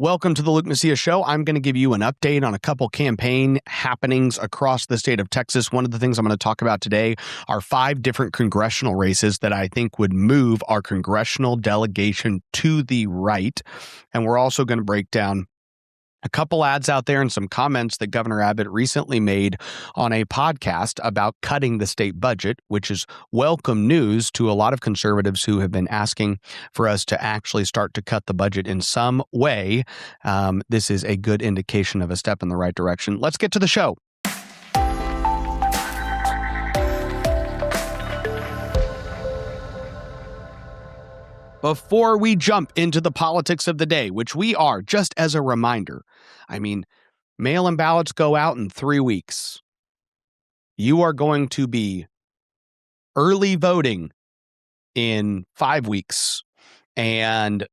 Welcome to the Luke Macias Show. I'm going to give you an update on a couple campaign happenings across the state of Texas. One of the things I'm going to talk about today are 5 different congressional races that I think would move our congressional delegation to the right. And we're also going to break down a couple ads out there and some comments that Governor Abbott recently made on a podcast about cutting the state budget, which is welcome news to a lot of conservatives who have been asking for us to actually start to cut the budget in some way. This is a good indication of a step in the right direction. Let's get to the show. Before we jump into the politics of the day, which we are, just as a reminder, mail-in ballots go out in 3 weeks. You are going to be early voting in 5 weeks, and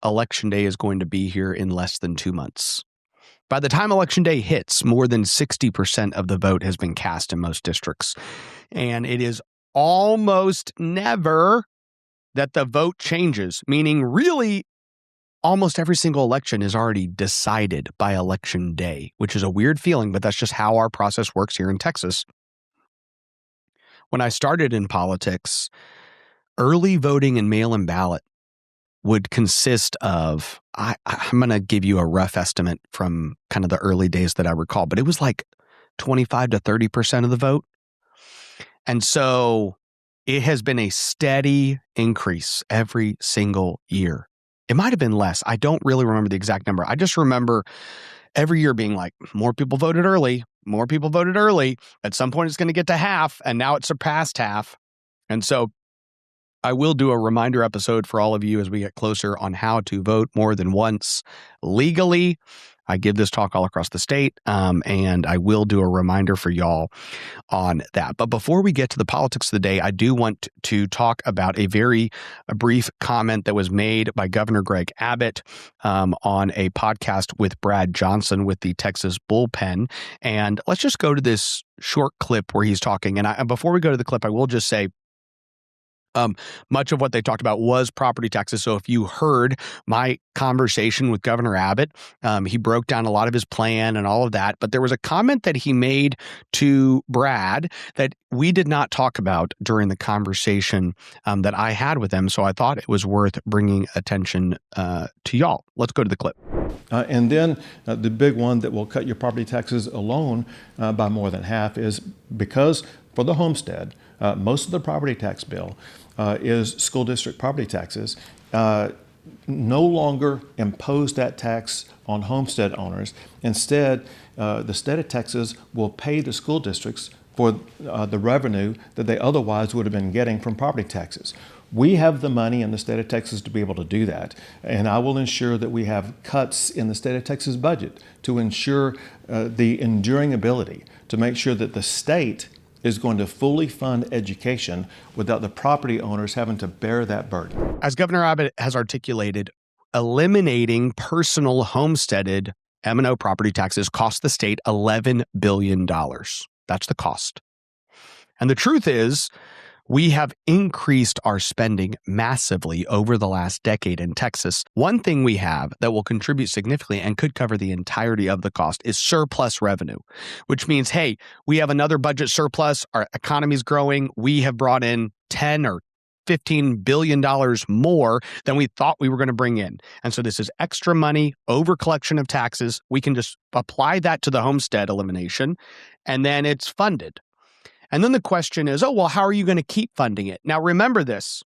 Election Day is going to be here in less than 2 months. By the time Election Day hits, more than 60% of the vote has been cast in most districts, and it is almost never that the vote changes, meaning really almost every single election is already decided by Election Day, which is a weird feeling, but that's just how our process works here in Texas. When I started in politics, early voting and mail-in ballot would consist of, I'm going to give you a rough estimate from kind of the early days that I recall, but it was like 25 to 30% of the vote. And so it has been a steady increase every single year. It might have been less. I don't really remember the exact number. I just remember every year being like, more people voted early, more people voted early. At some point, it's going to get to half, and now it surpassed half. And so I will do a reminder episode for all of you as we get closer on how to vote more than once legally. I give this talk all across the state, and I will do a reminder for y'all on that. But before we get to the politics of the day, I do want to talk about a brief comment that was made by Governor Greg Abbott on a podcast with Brad Johnson with the Texas Bullpen. And let's just go to this short clip where he's talking. And before we go to the clip, I will just say, much of what they talked about was property taxes. So if you heard my conversation with Governor Abbott, he broke down a lot of his plan and all of that. But there was a comment that he made to Brad that we did not talk about during the conversation that I had with him. So I thought it was worth bringing attention to y'all. Let's go to the clip. And then the big one that will cut your property taxes alone by more than half is because for the homestead, most of the property tax bill is school district property taxes. No longer impose that tax on homestead owners. Instead, the state of Texas will pay the school districts for the revenue that they otherwise would have been getting from property taxes. We have the money in the state of Texas to be able to do that, and I will ensure that we have cuts in the state of Texas budget to ensure the enduring ability to make sure that the state is going to fully fund education without the property owners having to bear that burden. As Governor Abbott has articulated, eliminating personal homesteaded M&O property taxes cost the state $11 billion. That's the cost. And the truth is, we have increased our spending massively over the last decade in Texas. One thing we have that will contribute significantly and could cover the entirety of the cost is surplus revenue, which means, hey, we have another budget surplus. Our economy's growing. We have brought in 10 or $15 billion more than we thought we were going to bring in. And so this is extra money, over collection of taxes. We can just apply that to the homestead elimination, and then it's funded. And then the question is, how are you going to keep funding it? Now, remember this.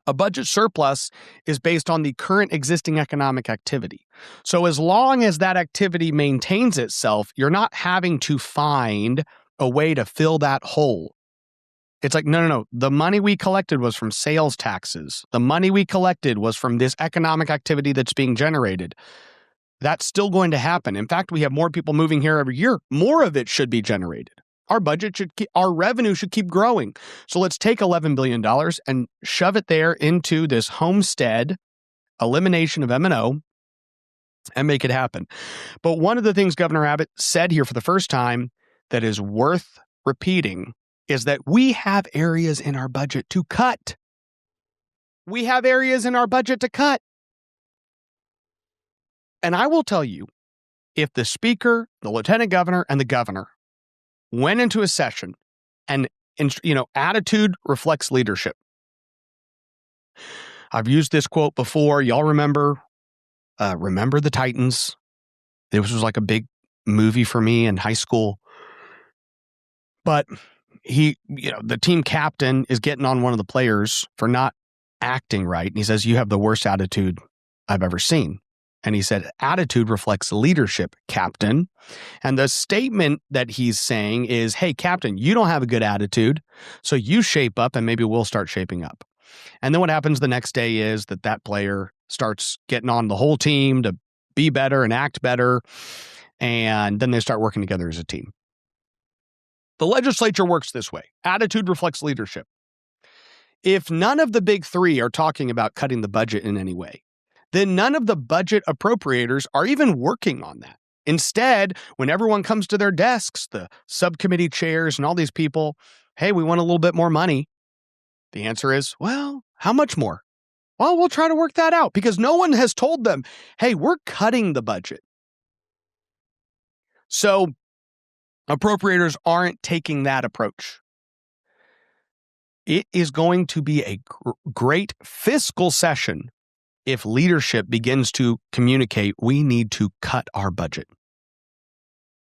A budget surplus is based on the current existing economic activity. So as long as that activity maintains itself, you're not having to find a way to fill that hole. It's like, no. The money we collected was from sales taxes. The money we collected was from this economic activity that's being generated. That's still going to happen. In fact, we have more people moving here every year. More of it should be generated. Our revenue should keep growing. So let's take $11 billion and shove it there into this homestead elimination of M&O and make it happen. But one of the things Governor Abbott said here for the first time that is worth repeating is that we have areas in our budget to cut. We have areas in our budget to cut. And I will tell you, if the speaker, the lieutenant governor, and the governor went into a session and, attitude reflects leadership. I've used this quote before. Y'all remember the Titans. This was like a big movie for me in high school. But the team captain is getting on one of the players for not acting right. And he says, "You have the worst attitude I've ever seen." And he said, "Attitude reflects leadership, Captain." And the statement that he's saying is, "Hey, Captain, you don't have a good attitude, so you shape up and maybe we'll start shaping up." And then what happens the next day is that player starts getting on the whole team to be better and act better. And then they start working together as a team. The legislature works this way. Attitude reflects leadership. If none of the big three are talking about cutting the budget in any way, then none of the budget appropriators are even working on that. Instead, when everyone comes to their desks, the subcommittee chairs and all these people, "Hey, we want a little bit more money." The answer is, "Well, how much more?" "Well, we'll try to work that out," because no one has told them, "Hey, we're cutting the budget." So appropriators aren't taking that approach. It is going to be a great fiscal session if leadership begins to communicate, we need to cut our budget.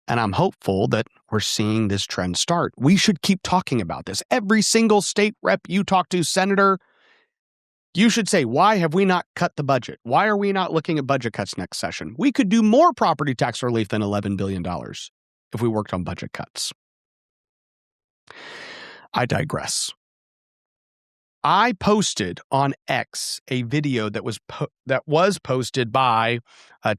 And I'm hopeful that we're seeing this trend start. We should keep talking about this. Every single state rep you talk to, senator, you should say, why have we not cut the budget? Why are we not looking at budget cuts next session? We could do more property tax relief than $11 billion if we worked on budget cuts. I digress. I posted on X a video that was posted by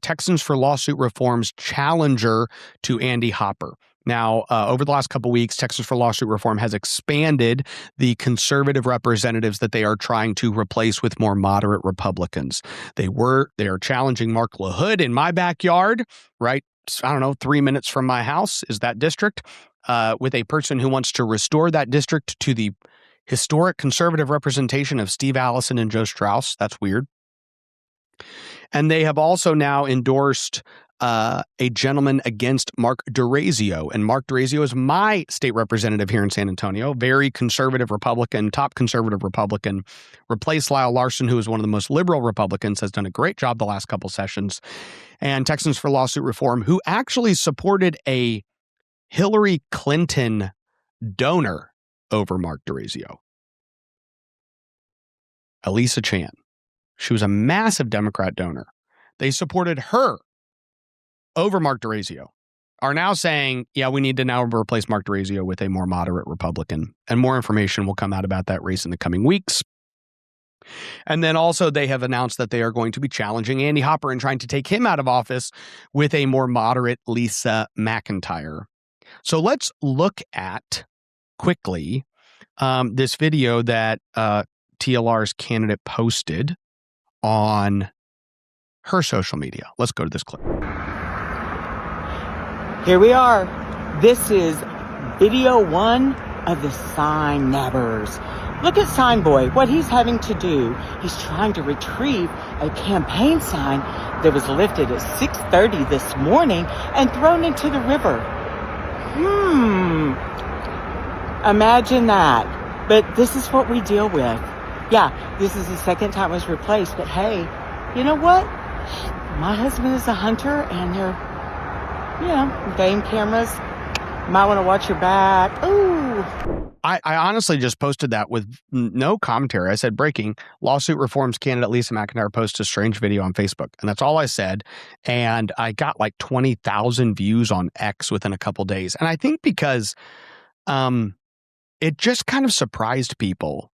Texans for Lawsuit Reform's challenger to Andy Hopper. Now, over the last couple of weeks, Texans for Lawsuit Reform has expanded the conservative representatives that they are trying to replace with more moderate Republicans. They are challenging Mark LaHood in my backyard, right? I don't know, 3 minutes from my house is that district, with a person who wants to restore that district to the historic conservative representation of Steve Allison and Joe Strauss. That's weird. And they have also now endorsed a gentleman against Mark DeRazio. And Mark DeRazio is my state representative here in San Antonio, very conservative Republican, top conservative Republican, replaced Lyle Larson, who is one of the most liberal Republicans, has done a great job the last couple sessions. And Texans for Lawsuit Reform, who actually supported a Hillary Clinton donor over Mark DeRazio. Elisa Chan. She was a massive Democrat donor. They supported her over Mark DeRazio. Are now saying, yeah, we need to now replace Mark DeRazio with a more moderate Republican. And more information will come out about that race in the coming weeks. And then also they have announced that they are going to be challenging Andy Hopper and trying to take him out of office with a more moderate Lisa McIntyre. So let's look at quickly this video that TLR's candidate posted on her social media. Let's go to this clip. Here we are. This is video one of the sign nabbers. Look at Sign Boy, what he's having to do. He's trying to retrieve a campaign sign that was lifted at 6:30 this morning and thrown into the river. Imagine that. But this is what we deal with. Yeah, this is the second time it was replaced. But hey, you know what? My husband is a hunter, and they're, game cameras. Might want to watch your back. Ooh. I honestly just posted that with no commentary. I said, breaking, lawsuit reforms candidate Lisa McIntyre posts a strange video on Facebook. And that's all I said. And I got like 20,000 views on X within a couple days. And I think because it just kind of surprised people.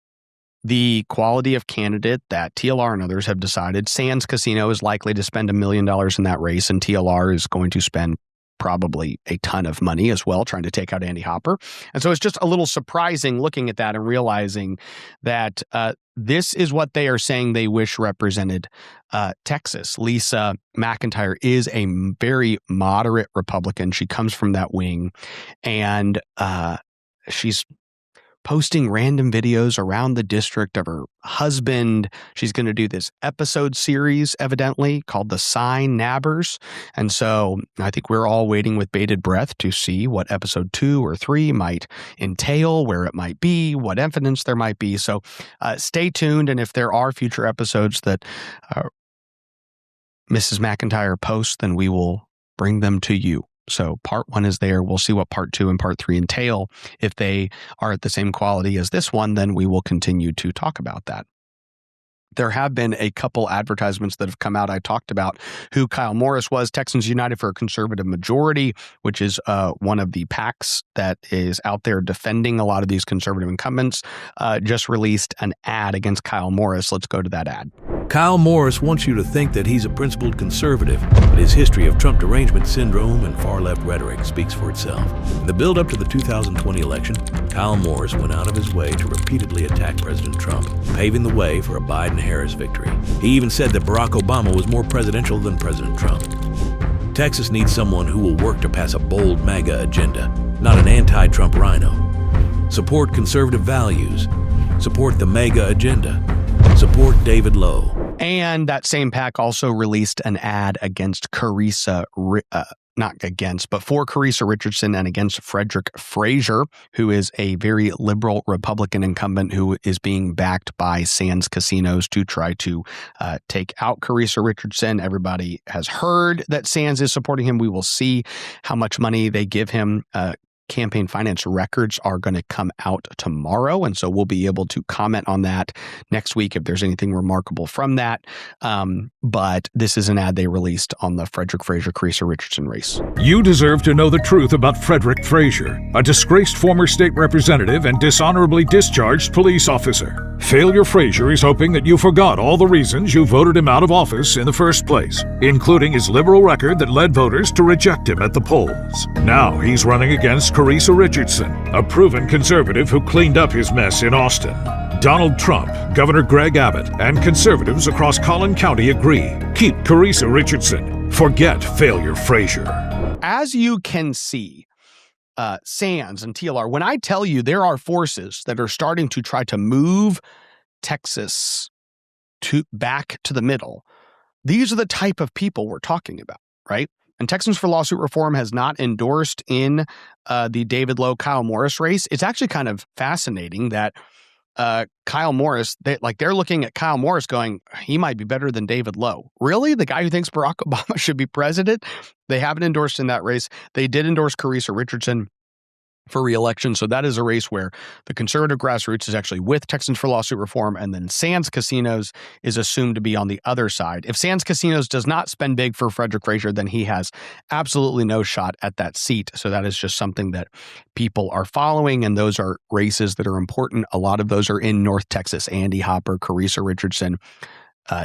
The quality of candidate that TLR and others have decided. Sands Casino is likely to spend $1 million in that race, and TLR is going to spend probably a ton of money as well, trying to take out Andy Hopper. And so it's just a little surprising looking at that and realizing that this is what they are saying they wish represented Texas. Lisa McIntyre is a very moderate Republican. She comes from that wing, and she's posting random videos around the district of her husband. She's going to do this episode series, evidently, called The Sign Nabbers. And so I think we're all waiting with bated breath to see what episode 2 or 3 might entail, where it might be, what evidence there might be. So stay tuned. And if there are future episodes that Mrs. McIntyre posts, then we will bring them to you. So part 1 is there. We'll see what part 2 and part 3 entail. If they are at the same quality as this one, then we will continue to talk about that. There have been a couple advertisements that have come out. I talked about who Kyle Morris was. Texans United for a Conservative Majority, which is one of the PACs that is out there defending a lot of these conservative incumbents, just released an ad against Kyle Morris. Let's go to that ad. Kyle Morris wants you to think that he's a principled conservative, but his history of Trump derangement syndrome and far-left rhetoric speaks for itself. In the build-up to the 2020 election, Kyle Morris went out of his way to repeatedly attack President Trump, paving the way for a Biden-Harris victory. He even said that Barack Obama was more presidential than President Trump. Texas needs someone who will work to pass a bold MAGA agenda, not an anti-Trump rhino. Support conservative values. Support the MAGA agenda. Support David Lowe. And that same PAC also released an ad against for Carissa Richardson and against Frederick Frazier, who is a very liberal Republican incumbent who is being backed by Sands Casinos to try to take out Carissa Richardson. Everybody has heard that Sands is supporting him. We will see how much money they give him. Campaign finance records are going to come out tomorrow, and so we'll be able to comment on that next week if there's anything remarkable from that. But this is an ad they released on the Frederick Frazier-Carissa Richardson race. You deserve to know the truth about Frederick Frazier, a disgraced former state representative and dishonorably discharged police officer. Failure Frazier is hoping that you forgot all the reasons you voted him out of office in the first place, including his liberal record that led voters to reject him at the polls. Now he's running against Carissa Richardson, a proven conservative who cleaned up his mess in Austin. Donald Trump, Governor Greg Abbott, and conservatives across Collin County agree. Keep Carissa Richardson. Forget Failure Frazier. As you can see, Sands and TLR, when I tell you there are forces that are starting to try to move Texas back to the middle, these are the type of people we're talking about, right? And Texans for Lawsuit Reform has not endorsed in the David Lowe Kyle Morris race. It's actually kind of fascinating that Kyle Morris, they're looking at Kyle Morris going, he might be better than David Lowe. Really? The guy who thinks Barack Obama should be president? They haven't endorsed in that race. They did endorse Carissa Richardson for re-election. So that is a race where the conservative grassroots is actually with Texans for Lawsuit Reform, and then Sands Casinos is assumed to be on the other side. If Sands Casinos does not spend big for Frederick Frazier, then he has absolutely no shot at that seat. So that is just something that people are following, and those are races that are important. A lot of those are in North Texas: Andy Hopper, Carissa Richardson,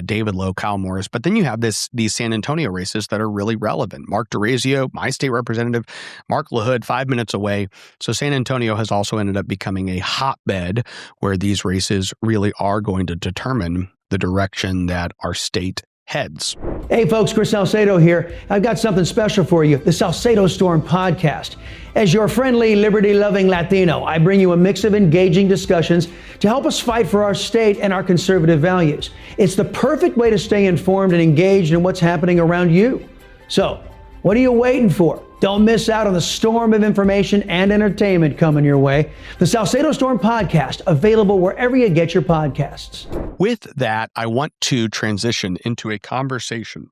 David Lowe, Kyle Morris. But then you have these San Antonio races that are really relevant. Mark DeRazio, my state representative, Mark LaHood, 5 minutes away. So San Antonio has also ended up becoming a hotbed where these races really are going to determine the direction that our state heads. Hey folks, Chris Salcedo here. I've got something special for you, the Salcedo Storm podcast. As your friendly, liberty-loving Latino, I bring you a mix of engaging discussions to help us fight for our state and our conservative values. It's the perfect way to stay informed and engaged in what's happening around you. So, what are you waiting for? Don't miss out on the storm of information and entertainment coming your way. The Salcedo Storm podcast, available wherever you get your podcasts. With that, I want to transition into a conversation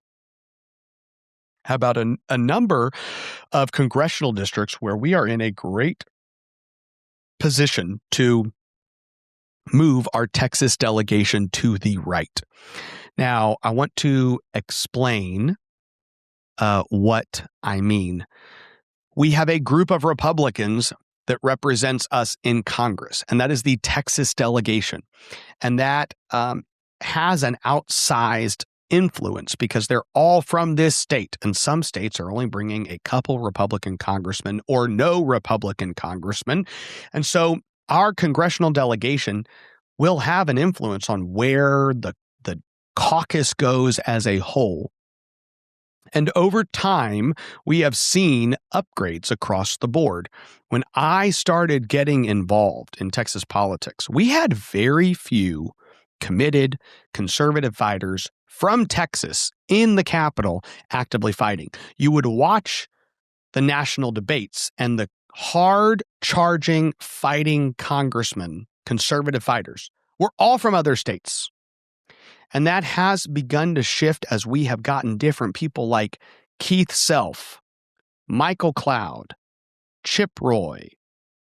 about a number of congressional districts where we are in a great position to move our Texas delegation to the right. Now, I want to explain what I mean. We have a group of Republicans that represents us in Congress, and that is the Texas delegation. And that has an outsized influence because they're all from this state, and some states are only bringing a couple Republican congressmen or no Republican congressmen. And so our congressional delegation will have an influence on where the caucus goes as a whole And over time, we have seen upgrades across the board. When I started getting involved in Texas politics, we had very few committed conservative fighters from Texas in the Capitol actively fighting. You would watch the national debates, and the hard-charging, fighting congressmen, conservative fighters, were all from other states. And that has begun to shift as we have gotten different people like Keith Self, Michael Cloud, Chip Roy,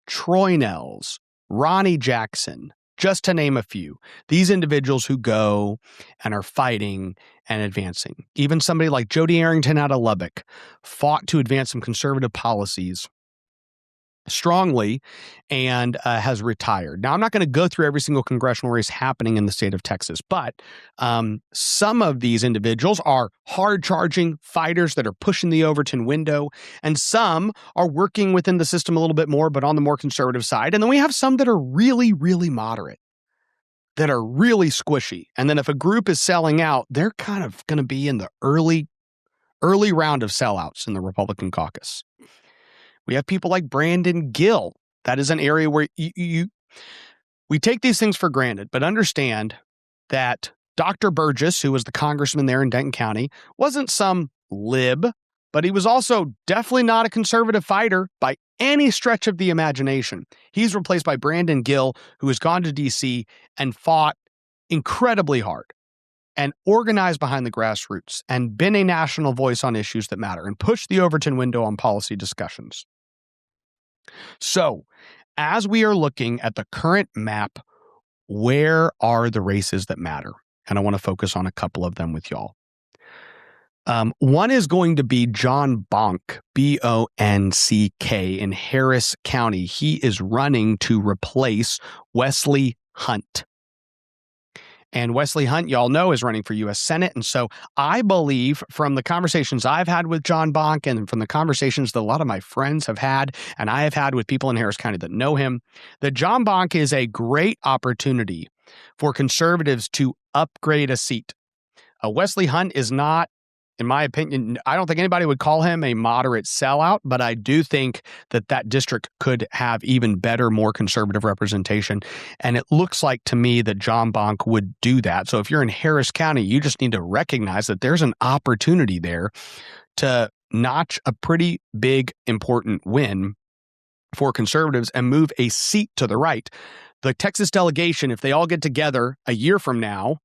Troy Nels, Ronnie Jackson, just to name a few. These individuals who go and are fighting and advancing. Even somebody like Jody Arrington out of Lubbock fought to advance some conservative policies strongly and has retired. Now, I'm not going to go through every single congressional race happening in the state of Texas, but some of these individuals are hard-charging fighters that are pushing the Overton window, and some are working within the system a little bit more, but on the more conservative side. And then we have some that are really, really moderate, that are really squishy. And then if a group is selling out, they're kind of going to be in the early round of sellouts in the Republican caucus. We have people like Brandon Gill. That is an area where we take these things for granted, but understand that Dr. Burgess, who was the congressman there in Denton County, wasn't some lib, but he was also definitely not a conservative fighter by any stretch of the imagination. He's replaced by Brandon Gill, who has gone to D.C. and fought incredibly hard and organized behind the grassroots and been a national voice on issues that matter and pushed the Overton window on policy discussions. So, as we are looking at the current map, where are the races that matter? And I want to focus on a couple of them with y'all. One is going to be John Bonk, B-O-N-C-K, in Harris County. He is running to replace Wesley Hunt. And Wesley Hunt, y'all know, is running for U.S. Senate. And so I believe from the conversations I've had with John Bonk and from the conversations that a lot of my friends have had and I have had with people in Harris County that know him, that John Bonk is a great opportunity for conservatives to upgrade a seat. Wesley Hunt is not, in my opinion, I don't think anybody would call him a moderate sellout, but I do think that that district could have even better, more conservative representation. And it looks like to me that John Bonk would do that. So if you're in Harris County, you just need to recognize that there's an opportunity there to notch a pretty big, important win for conservatives and move a seat to the right. The Texas delegation, if they all get together a year from now,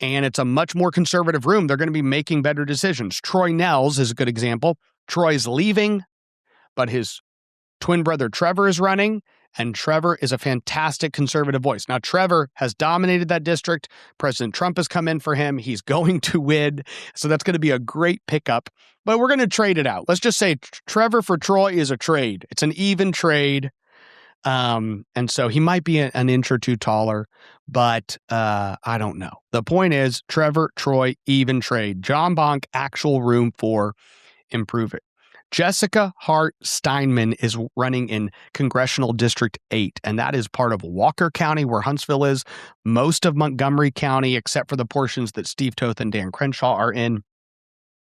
and it's a much more conservative room, they're going to be making better decisions. Troy Nels is a good example. Troy's leaving, but his twin brother Trevor is running, and Trevor is a fantastic conservative voice. Now, Trevor has dominated that district. President Trump has come in for him. He's going to win, so that's going to be a great pickup. But we're going to trade it out. Let's just say Trevor for Troy is a trade. It's an even trade. And so he might be an inch or two taller, but I don't know. The point is, Trevor, Troy, even trade. John Bonk, actual room for improve it. Jessica Hart Steinman is running in Congressional District 8, and that is part of Walker County, where Huntsville is, most of Montgomery County, except for the portions that Steve Toth and Dan Crenshaw are in,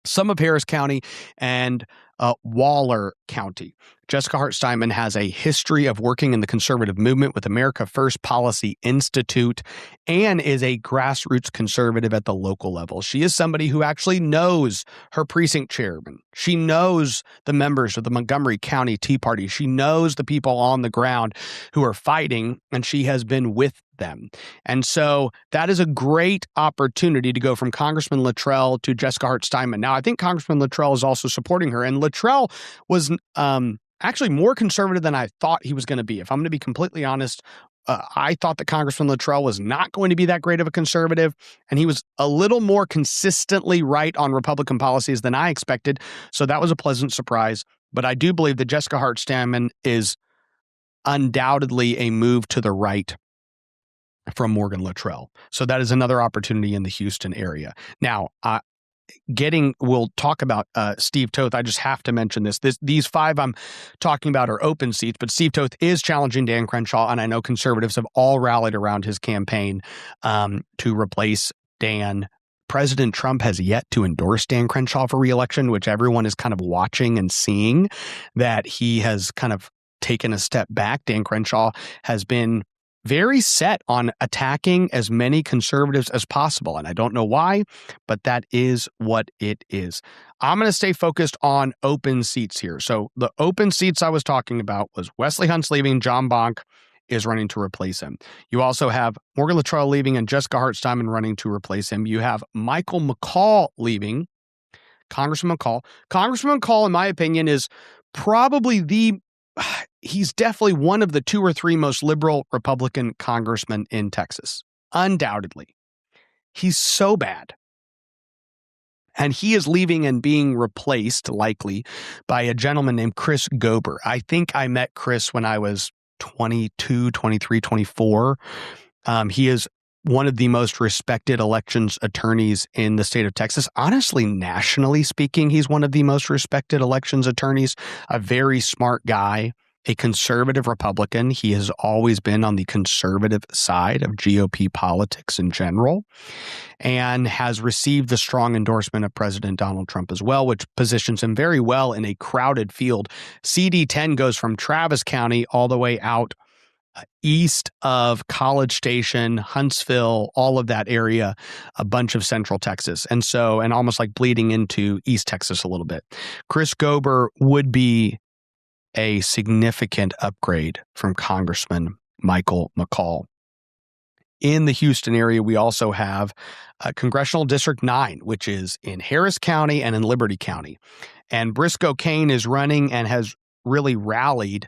some of Harris County, and Waller County. Jessica Hart Steinman has a history of working in the conservative movement with America First Policy Institute and is a grassroots conservative at the local level. She is somebody who actually knows her precinct chairman. She knows the members of the Montgomery County Tea Party. She knows the people on the ground who are fighting, and she has been with them. And so that is a great opportunity to go from Congressman Luttrell to Jessica Hart Steinman. Now, I think Congressman Luttrell is also supporting her, and Luttrell was actually more conservative than I thought he was going to be. If I'm going to be completely honest, I thought that Congressman Luttrell was not going to be that great of a conservative, and he was a little more consistently right on Republican policies than I expected. So that was a pleasant surprise. But I do believe that Jessica Hart Steinman is undoubtedly a move to the right from Morgan Luttrell. So that is another opportunity in the Houston area. Now, we'll talk about Steve Toth. I just have to mention this. These five I'm talking about are open seats, but Steve Toth is challenging Dan Crenshaw, and I know conservatives have all rallied around his campaign to replace Dan President Trump has yet to endorse Dan Crenshaw for re-election, which everyone is kind of watching and seeing that he has kind of taken a step back. Dan Crenshaw has been very set on attacking as many conservatives as possible. And I don't know why, but that is what it is. I'm going to stay focused on open seats here. So the open seats I was talking about was Wesley Hunt's leaving, John Bonk is running to replace him. You also have Morgan Luttrell leaving and Jessica Hartstein running to replace him. You have Michael McCaul leaving, Congressman McCaul. Congressman McCaul, in my opinion, is probably he's definitely one of the 2 or 3 most liberal Republican congressmen in Texas. Undoubtedly. He's so bad. And he is leaving and being replaced, likely, by a gentleman named Chris Gober. I think I met Chris when I was 22, 23, 24. He is one of the most respected elections attorneys in the state of Texas. Honestly, nationally speaking, he's one of the most respected elections attorneys, a very smart guy, a conservative Republican. He has always been on the conservative side of GOP politics in general and has received the strong endorsement of President Donald Trump as well, which positions him very well in a crowded field. CD10 goes from Travis County all the way out east of College Station, Huntsville, all of that area, a bunch of central Texas. And almost like bleeding into East Texas a little bit. Chris Gober would be a significant upgrade from Congressman Michael McCaul. In the Houston area, we also have Congressional District 9, which is in Harris County and in Liberty County. And Briscoe Cain is running and has really rallied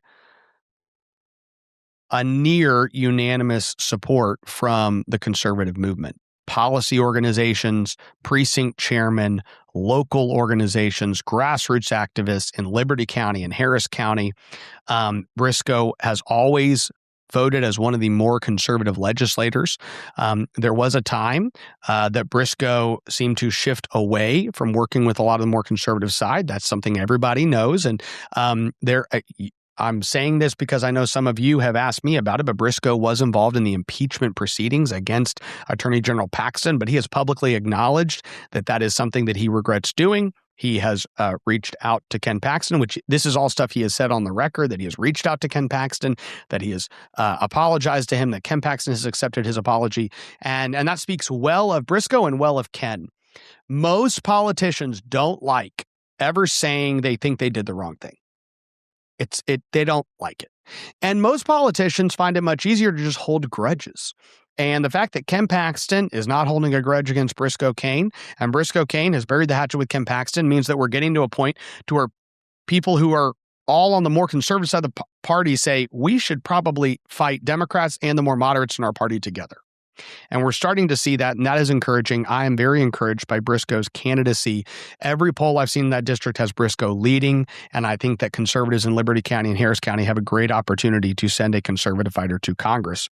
a near unanimous support from the conservative movement. Policy organizations, precinct chairmen, local organizations, grassroots activists in Liberty County and Harris County. Briscoe has always voted as one of the more conservative legislators. There was a time that Briscoe seemed to shift away from working with a lot of the more conservative side. That's something everybody knows. And I'm saying this because I know some of you have asked me about it, but Briscoe was involved in the impeachment proceedings against Attorney General Paxton, but he has publicly acknowledged that that is something that he regrets doing. He has reached out to Ken Paxton, which this is all stuff he has said on the record, that he has reached out to Ken Paxton, that he has apologized to him, that Ken Paxton has accepted his apology. And that speaks well of Briscoe and well of Ken. Most politicians don't like ever saying they think they did the wrong thing. They don't like it. And most politicians find it much easier to just hold grudges. And the fact that Ken Paxton is not holding a grudge against Briscoe Cain, and Briscoe Cain has buried the hatchet with Ken Paxton, means that we're getting to a point to where people who are all on the more conservative side of the party say we should probably fight Democrats and the more moderates in our party together. And we're starting to see that, and that is encouraging. I am very encouraged by Briscoe's candidacy. Every poll I've seen in that district has Briscoe leading, and I think that conservatives in Liberty County and Harris County have a great opportunity to send a conservative fighter to Congress.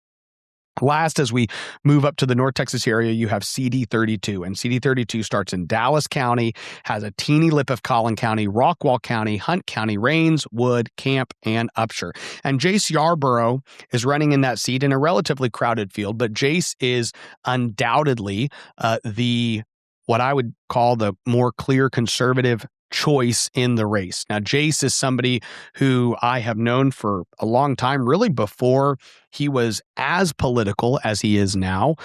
Last, as we move up to the North Texas area, you have CD32, and CD32 starts in Dallas County, has a teeny lip of Collin County, Rockwall County, Hunt County, Rains, Wood, Camp, and Upshur. And Jace Yarborough is running in that seat in a relatively crowded field, but Jace is undoubtedly what I would call the more clear conservative choice in the race. Now, Jace is somebody who I have known for a long time, really before he was as political as he is now.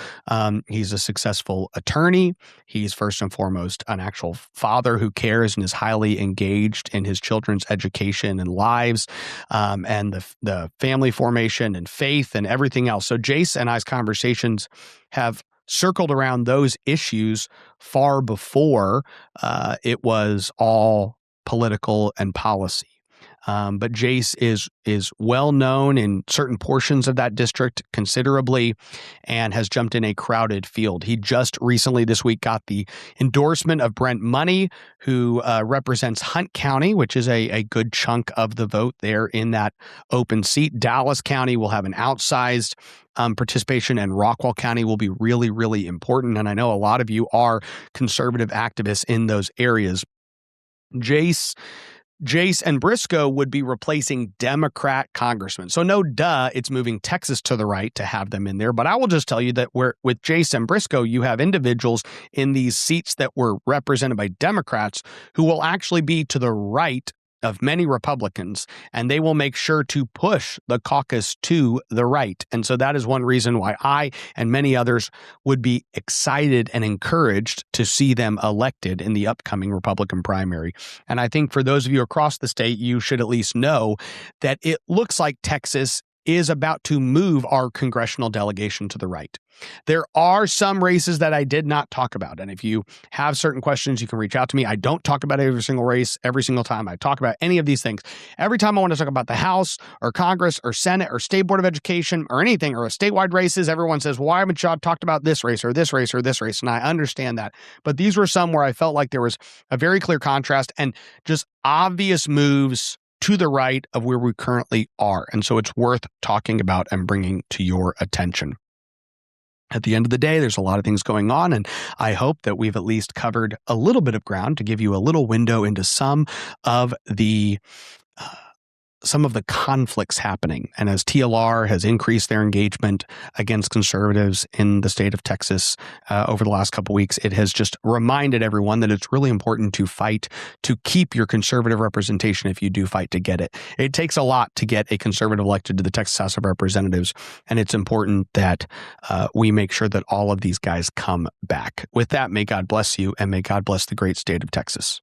He's a successful attorney. He's first and foremost an actual father who cares and is highly engaged in his children's education and lives, and the family formation and faith and everything else. So Jace and I's conversations have circled around those issues far before it was all political and policy. But Jace is well known in certain portions of that district considerably and has jumped in a crowded field. He just recently this week got the endorsement of Brent Money, who represents Hunt County, which is a good chunk of the vote there in that open seat. Dallas County will have an outsized participation, and Rockwall County will be really, really important. And I know a lot of you are conservative activists in those areas. Jace Jace and Briscoe would be replacing Democrat congressmen. So no duh, it's moving Texas to the right to have them in there. But I will just tell you that with Jace and Briscoe, you have individuals in these seats that were represented by Democrats who will actually be to the right of many Republicans, and they will make sure to push the caucus to the right. And so that is one reason why I and many others would be excited and encouraged to see them elected in the upcoming Republican primary. And I think for those of you across the state, you should at least know that it looks like Texas is about to move our congressional delegation to the right. There are some races that I did not talk about. And if you have certain questions, you can reach out to me. I don't talk about every single race every single time I talk about any of these things. Every time I want to talk about the House or Congress or Senate or State Board of Education or anything or statewide races, everyone says, well, why haven't you talked about this race or this race or this race? And I understand that. But these were some where I felt like there was a very clear contrast and just obvious moves to the right of where we currently are. And so it's worth talking about and bringing to your attention. At the end of the day, there's a lot of things going on, and I hope that we've at least covered a little bit of ground to give you a little window into some of the conflicts happening. And as TLR has increased their engagement against conservatives in the state of Texas over the last couple of weeks, it has just reminded everyone that it's really important to fight to keep your conservative representation if you do fight to get it. It takes a lot to get a conservative elected to the Texas House of Representatives, and it's important that we make sure that all of these guys come back. With that, may God bless you, and may God bless the great state of Texas.